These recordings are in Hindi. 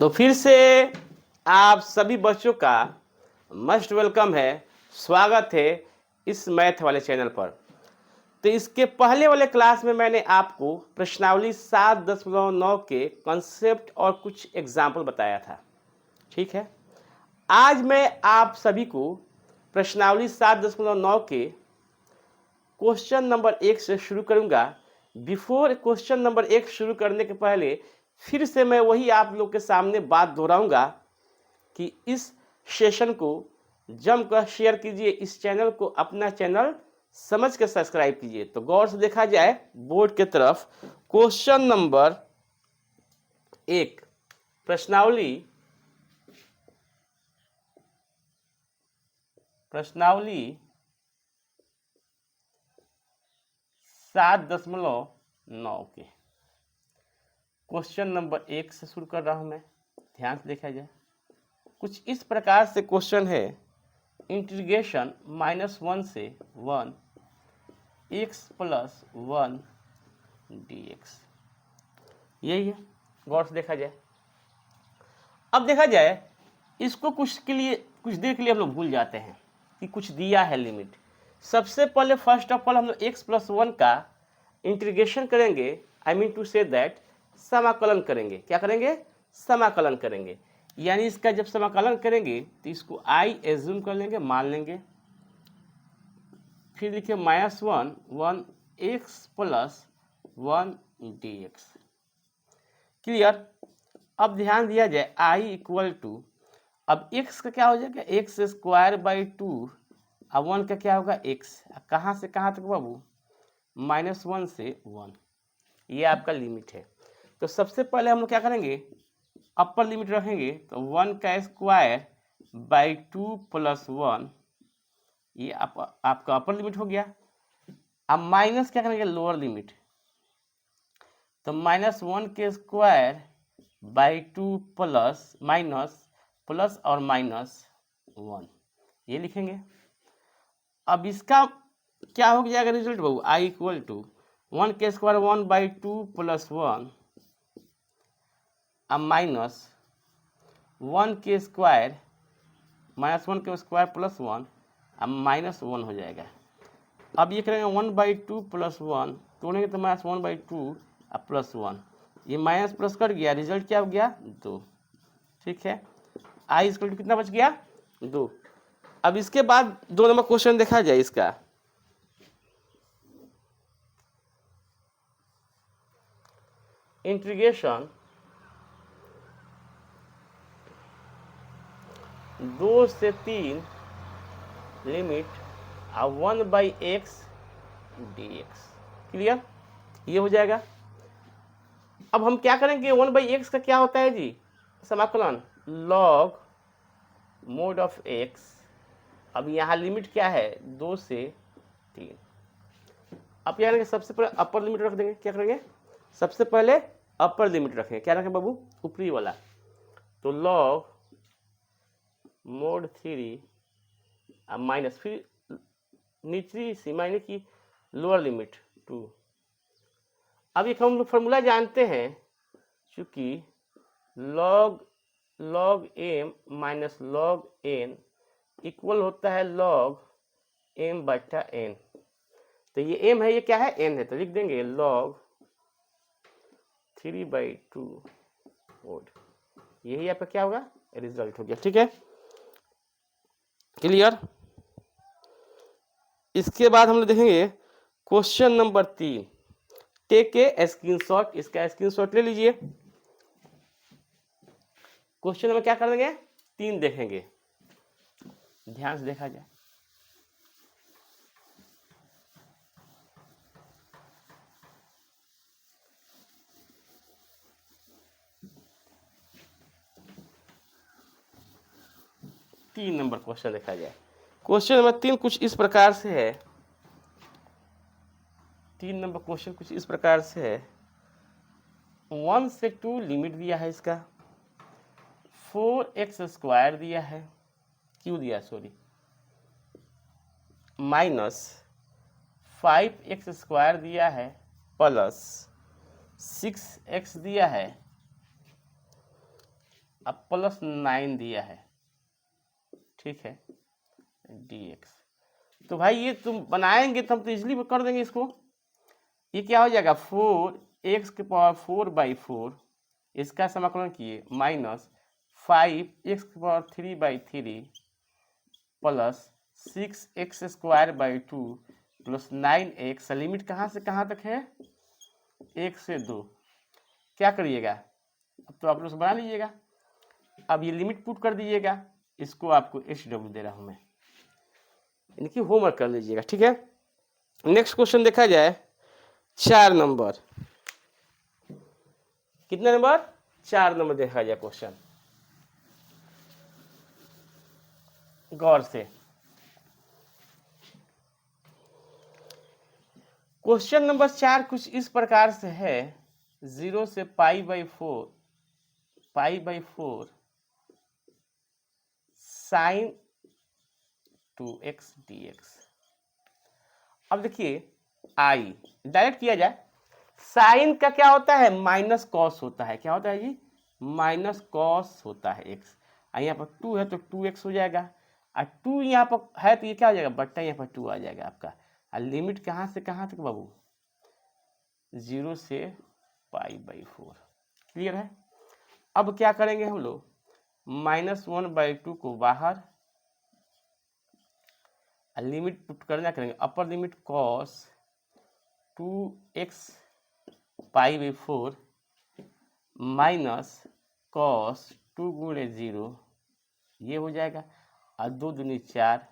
तो फिर से आप सभी बच्चों का मस्ट वेलकम है, स्वागत है इस मैथ वाले चैनल पर। तो इसके पहले वाले क्लास में मैंने आपको प्रश्नावली 7.9 के कॉन्सेप्ट और कुछ एग्जाम्पल बताया था, ठीक है। आज मैं आप सभी को प्रश्नावली 7.9 के क्वेश्चन नंबर 1 से शुरू करूंगा। बिफोर क्वेश्चन नंबर 1 शुरू करने के पहले फिर से मैं वही आप लोग के सामने बात दोहराऊंगा कि इस सेशन को जमकर शेयर कीजिए, इस चैनल को अपना चैनल समझ के सब्सक्राइब कीजिए। तो गौर से देखा जाए बोर्ड के तरफ, क्वेश्चन नंबर 1 प्रश्नावली 7.9 के क्वेश्चन नंबर 1 से शुरू कर रहा हूं मैं। ध्यान से देखा जाए, कुछ इस प्रकार से क्वेश्चन है। इंटीग्रेशन -1 से 1 x + 1 dx, यही है। गौर से देखा जाए, अब देखा जाए इसको कुछ देर के लिए हम लोग भूल जाते हैं कि कुछ दिया है लिमिट। सबसे पहले फर्स्ट ऑफ ऑल हम लोग x + 1 का इंटीग्रेशन करेंगे, I mean to say that समाकलन करेंगे। क्या करेंगे? समाकलन करेंगे। यानी इसका जब समाकलन करेंगे तो इसको i एज्यूम कर लेंगे, मान लेंगे। फिर लिखिए -1 x + 1 dx। क्लियर? अब ध्यान दिया जाए i = अब x का क्या हो जाएगा? x² 2 1 का क्या होगा? x। कहाँ से कहाँ तक बाबू? -1 से 1। ये आपका लिमिट है। तो सबसे पहले हम लोग क्या करेंगे? अपर लिमिट रखेंगे। तो 1 का स्क्वायर बाई 2 + 1, ये आपका अपर लिमिट हो गया। अब माइनस क्या करेंगे? Lower limit. तो -1 के स्क्वायर बाई 2 प्लस और -1, ये लिखेंगे। अब इसका क्या हो जाएगा रिजल्ट बाबू? i = 1 के स्क्वायर 1/2 + 1, अब -1 के स्क्वायर -1 के स्क्वायर + 1, अब -1 हो जाएगा। अब ये करेंगे 1/2 + 1, तोड़ेंगे तो -1/2 अब +1, ये माइनस प्लस कट गया, रिजल्ट क्या हो गया? 2। ठीक है, i = कितना बच गया? 2। अब इसके बाद 2 नंबर क्वेश्चन देखा जाए इसका। इंटीग्रेशन 2 से 3 लिमिट 1/x dx। क्लियर? ये हो जाएगा। अब हम क्या करेंगे? 1/x का क्या होता है जी? समाकलन log mod of x। अब यहाँ लिमिट क्या है? 2 से 3। अब क्या करेंगे? सबसे पहले अपर लिमिट रख देंगे। क्या करेंगे? सबसे पहले अपर लिमिट रखें। क्या रखें बाबू? ऊपरी वाला। तो log mod 3 अब माइनस, फिर निचली सीमा यानी कि लोअर लिमिट 2। अब एक हम लोग फॉर्मूला जानते हैं, चूंकि log m - log n equal होता है log m/n। तो ये m है, ये क्या है? n है। तो लिख देंगे log 3/2 mod। यही आपका क्या होगा? रिजल्ट हो गया। ठीक है, क्लियर? इसके बाद हम लोग देखेंगे question number 3। Take a screenshot, इसका स्क्रीनशॉट ले लीजिए। क्वेश्चन नंबर क्या कर देंगे? 3 देखेंगे। ध्यान से देखा जाए, तीन नंबर क्वेश्चन देखा जाए। क्वेश्चन नंबर 3 कुछ इस प्रकार से है। 3 नंबर क्वेश्चन कुछ इस प्रकार से है। 1 से 2 लिमिट दिया है इसका, 4x² दिया है, क्यों दिया? सॉरी, -5x² दिया है, प्लस 6x दिया है, अब +9 दिया है, ठीक है, dx। तो भाई ये तुम बनाएंगे तो हम तो इजली कर देंगे इसको। ये क्या हो जाएगा 4x⁴ इसका समाकलन किए -5x⁴3/3 plus 6x² 2 plus 9x। Limit कहाँ से कहाँ तक है? 1 से 2। क्या करिएगा, अब तो आप लोग बना लीजिएगा। अब ये लिमिट पुट कर दीजिएगा, इसको आपको HW दे रहा हूं मैं, इनकी होमवर्क कर लीजिएगा, ठीक है। नेक्स्ट क्वेश्चन देखा जाए 4 नंबर। कितने नंबर? 4 नंबर देखा जाए क्वेश्चन, गौर से। क्वेश्चन नंबर 4 कुछ इस प्रकार से है, 0 से π/4 sin 2x dx। अब देखिए आई डायरेक्ट किया जाए, साइन का क्या होता है? माइनस कॉस होता है। क्या होता है जी? माइनस कॉस होता है एक्स। यहाँ पर 2 है तो 2x हो जाएगा, और 2 यहाँ पर है तो ये क्या हो जाएगा? बट्टा यहाँ पर 2 आ जाएगा आपका। और लिमिट कहाँ से कहाँ तक बाबू? 0 से π/4। क्लियर है? अब क्या करेंगे हम लोग? -1/2 को बाहर, लिमिट पुट करना करेंगे, upper limit cos 2x π/4 minus cos 2 गुणे 0, ये हो जाएगा, और 2 दूनी 4।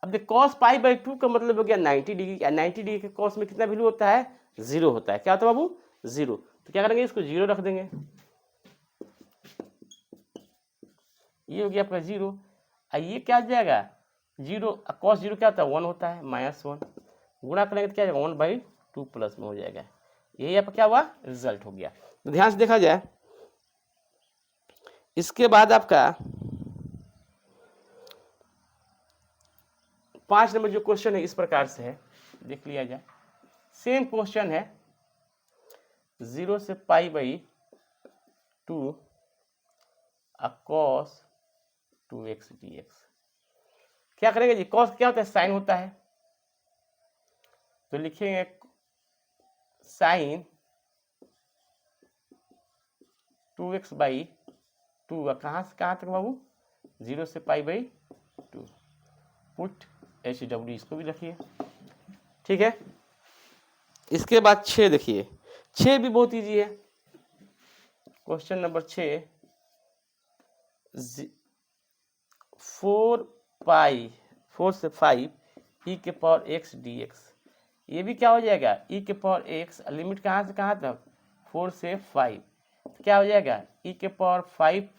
अब देख cos π/2 का मतलब हो गया 90 डिग्री। 90 डिग्री के cos में कितना वैल्यू होता है? 0 होता है। क्या होता है बाबू? 0। तो क्या करेंगे? इसको 0 रख देंगे, ये हो गया आपका 0। और ये क्या हो जाएगा? 0। cos 0 क्या होता है? 1 होता है, -1 गुणा करेंगे तो क्या जाएगा? 1/2 प्लस में हो जाएगा। यही आपका क्या हुआ? रिजल्ट हो गया। तो ध्यान से देखा जाए, इसके बाद आपका 5 नंबर जो क्वेश्चन है इस प्रकार से है, देख लिया जाए। सेम क्वेश्चन है, 0 से π/2 cos 2x dx। क्या करेंगे जी? cos क्या होता है? साइन होता है, तो लिखेंगे साइन 2x/2। कहाँ से कहाँ तक बाबू? 0 से π/2। पुट HW, इसको भी रखिए, ठीक है। इसके बाद 6 देखिए, 6 भी बहुत इजी है। क्वेश्चन नंबर 6, 4 से 5 e⁴x dx। ये भी क्या हो जाएगा? e⁴x। लिमिट कहाँ से कहाँ तक? 4 से 5। तो क्या हो जाएगा? e⁴5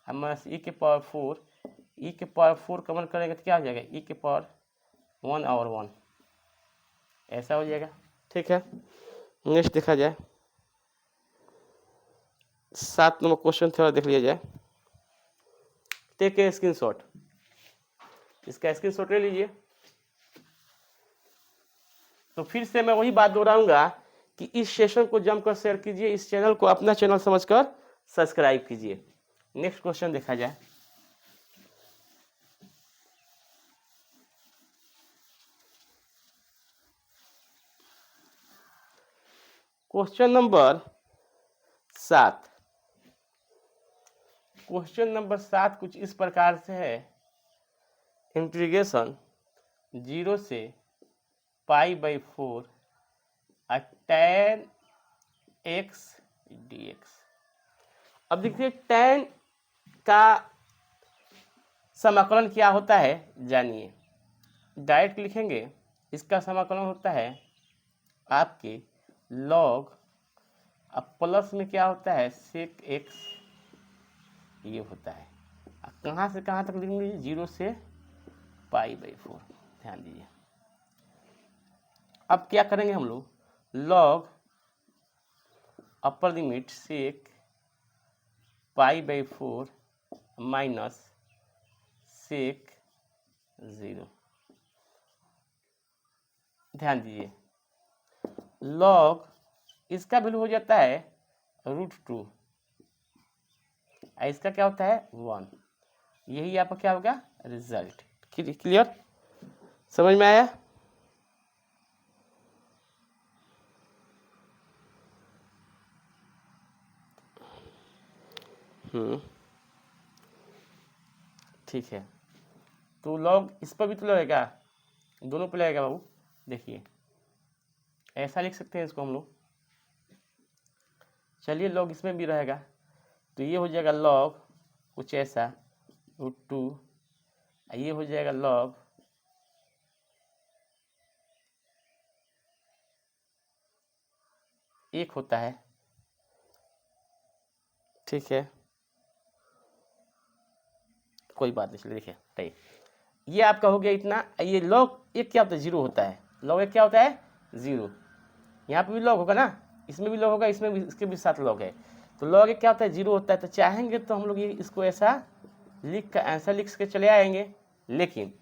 minus e⁴4। e⁴4 कमन करेंगे तो क्या हो जाएगा? e⁴1 और 1, ऐसा हो जाएगा, ठीक है। नेक्स्ट देखा जाए 7 नंबर क्वेश्चन, थोड़ा देख लिया जाए। टेक ए स्क्रीनशॉट, इसका स्क्रीनशॉट ले लीजिए। तो फिर से मैं वही बात दोहराऊंगा कि इस सेशन को जमकर शेयर कीजिए, इस चैनल को अपना चैनल समझकर सब्सक्राइब कीजिए। नेक्स्ट क्वेश्चन देखा जाए, क्वेश्चन नंबर 7। क्वेश्चन नंबर 7 कुछ इस प्रकार से है, इंटीग्रेशन 0 से π/4 tan x dx। अब देखिए tan का समाकलन क्या होता है जानिए। डायरेक्ट लिखेंगे, इसका समाकलन होता है आपके log, अब प्लस में क्या होता है? sec x, ये होता है। कहाँ से कहाँ तक लिखेंगे? 0 से π/4। ध्यान दीजिए। अब क्या करेंगे हम लोग? log upper limit sec π/4 minus sec 0। ध्यान दीजिए, log इसका वैल्यू हो जाता है √2 इसका क्या होता है 1। यही आपका क्या होगा रिजल्ट। क्लियर, समझ में आया? ठीक है, तो लॉग इस पर भी तो लगेगा, दोनों पे लगेगा बाबू। देखिए ऐसा लिख सकते हैं इसको हम लोग। चलिए लॉग इसमें भी रहेगा, तो ये हो जाएगा लॉग कुछ ऐसा √2, ये हो जाएगा लॉग एक होता है। ठीक है, कोई बात नहीं, चलिए देखिए बताइए, ये आपका हो गया इतना। ये लॉग एक क्या होता है 0 होता है, लॉग एक क्या होता है 0। यहाँ पे भी लॉग होगा ना, इसमें भी लॉग होगा, इसमें भी, इसके भी साथ लॉग है। तो लॉग एक क्या होता है 0 होता है। तो चाहेंगे तो हम लोग ये इसको ऐसा लिख कर आंसर लिख के चले आएंगे, लेकिन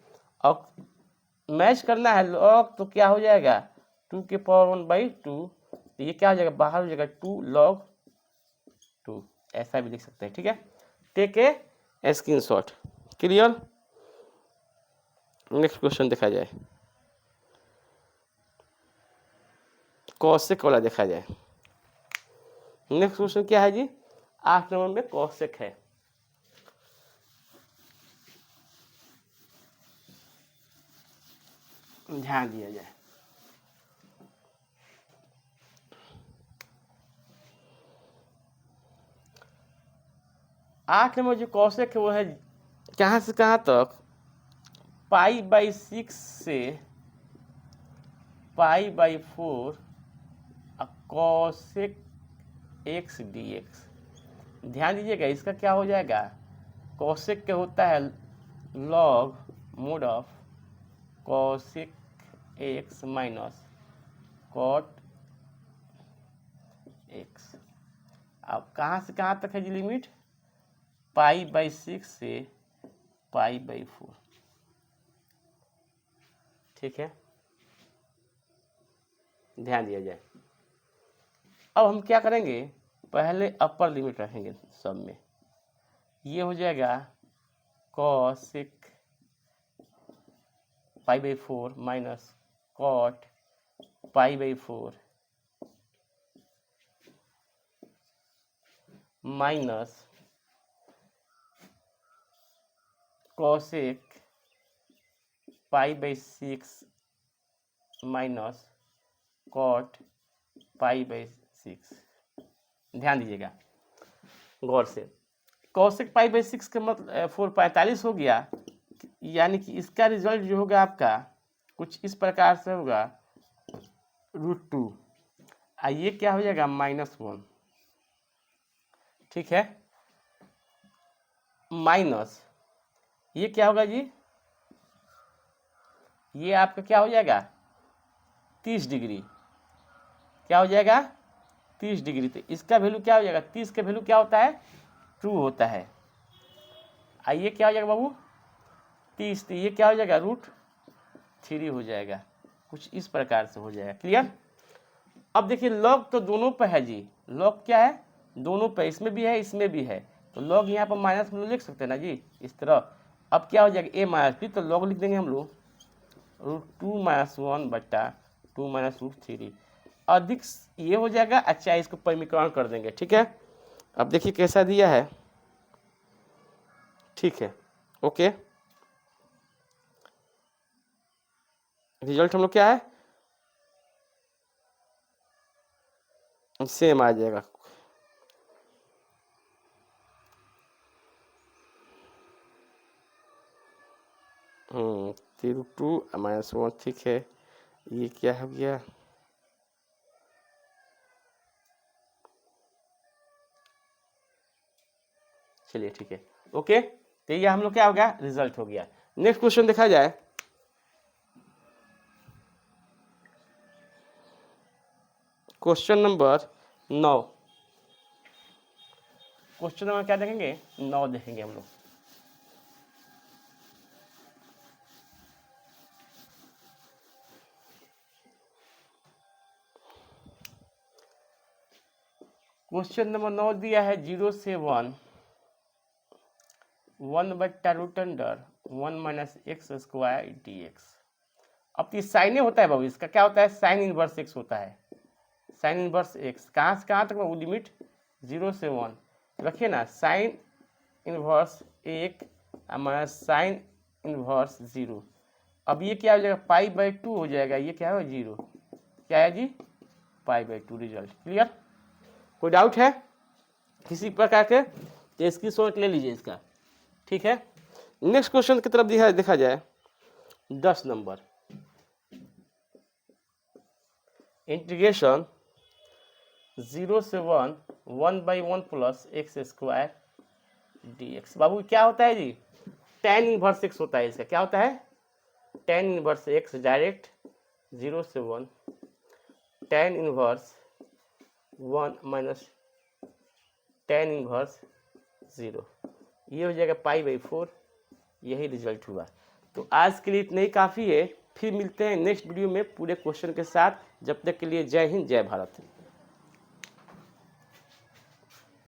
अब मैच करना है लॉग, तो क्या हो जाएगा 2⁴ तो ये क्या हो जाएगा बाहर हो जाएगा 2 log 2, ऐसा भी लिख सकते हैं। ठीक है, take a screenshot. Clear, next question देखा जाए, कॉसेक वाला देखा जाए। नेक्स्ट क्वेश्चन क्या है जी, 8 नंबर में कॉसेक है। ध्यान दिया जाए, आठ नंबर जो कॉसेक है वो है कहाँ से कहाँ तक, π/6 से π/4 कॉसेक x dx। ध्यान दीजिएगा, इसका क्या हो जाएगा, कॉसेक क्या होता है log mod of cosec x minus cot x। अब कहाँ से कहाँ तक है जी लिमिट, π/6 से π/4। ठीक है, ध्यान दिया जाए। अब हम क्या करेंगे, पहले अपर लिमिट रखेंगे सब में, ये हो जाएगा cosec π/4 minus cot π/4 minus cosec π/6 minus cot π/6। ध्यान दीजिएगा गौर से, कॉसेक π/6 का मतलब 4 हो गया, यानी कि इसका रिजल्ट जो होगा आपका कुछ इस प्रकार से होगा √2, ये क्या हो जाएगा -1। ठीक है, माइनस ये क्या होगा जी, ये आपका क्या हो जाएगा 30 डिग्री, क्या हो जाएगा 30 डिग्री। तो इसका वैल्यू क्या हो जाएगा, 30 का वैल्यू क्या होता है 2 होता है। आइए क्या हो जाएगा बाबू 30, तो ये क्या हो जाएगा √3 हो जाएगा, कुछ इस प्रकार से हो जाएगा। क्लियर। अब देखिए लॉग तो दोनों पे है जी, लॉग क्या है दोनों पे, इसमें भी है इसमें भी है, तो लॉग यहाँ पर माइनस में लिख सकते हैं ना जी इस तरह। अब क्या हो जाएगा a-b, तो लॉग लिख देंगे हम लोग √2 - 1/2 - √3 अधिक ये हो जाएगा। अच्छा इसको परिमीकरण कर देंगे। ठीक है, अब देखिए कैसा दिया है। ठीक है, ओके, रिजल्ट हम लोग क्या है सेम आ जाएगा। √2 - 1, ठीक है, ये क्या हो गया चलिए ठीक है, ओके, तो ये हम लोग क्या हो गया रिजल्ट हो गया। नेक्स्ट क्वेश्चन देखा जाए, क्वेश्चन नंबर 9। क्वेश्चन नंबर क्या देखेंगे 9 देखेंगे हम लोग। क्वेश्चन नंबर 9 दिया है 0 से 1 1/√अंडर 1 माइनस एक्स स्क्वायर dx। अब तो साइन होता है बाबू, इसका क्या होता है, साइन इनवर्स एक्स होता है। साइन इनवर्स एक्स कहाँ से कहाँ तक, वो लिमिट 0 से 1 रखिए ना, sine inverse 1 minus sine inverse 0। अब ये क्या हो जाएगा, π/2 हो जाएगा, ये क्या है 0, क्या है जी, π/2 रिजल्ट। क्लियर, कोई डाउट है किसी प्रकार के, तो इसकी सोच ले लीजिए इसका, ठीक है। नेक्स्ट क्वेश्चन की तरफ देखा जाए, 10 नंबर, इंटीग्रेशन 0 से 1 1/1 प्लस एक्स स्क्वायर dx। बाबू क्या होता है जी, tan इनवर्स एक्स होता है इसका, क्या होता है, tan इनवर्स एक्स डायरेक्ट 0 से 1 tan inverse 1 minus tan inverse 0, ये हो जाएगा π/4, यही रिजल्ट हुआ। तो आज के लिए इतना ही काफ़ी है, फिर मिलते हैं नेक्स्ट वीडियो में पूरे क्वेश्चन के साथ। जब तक के लिए जय हिंद, जय भारत।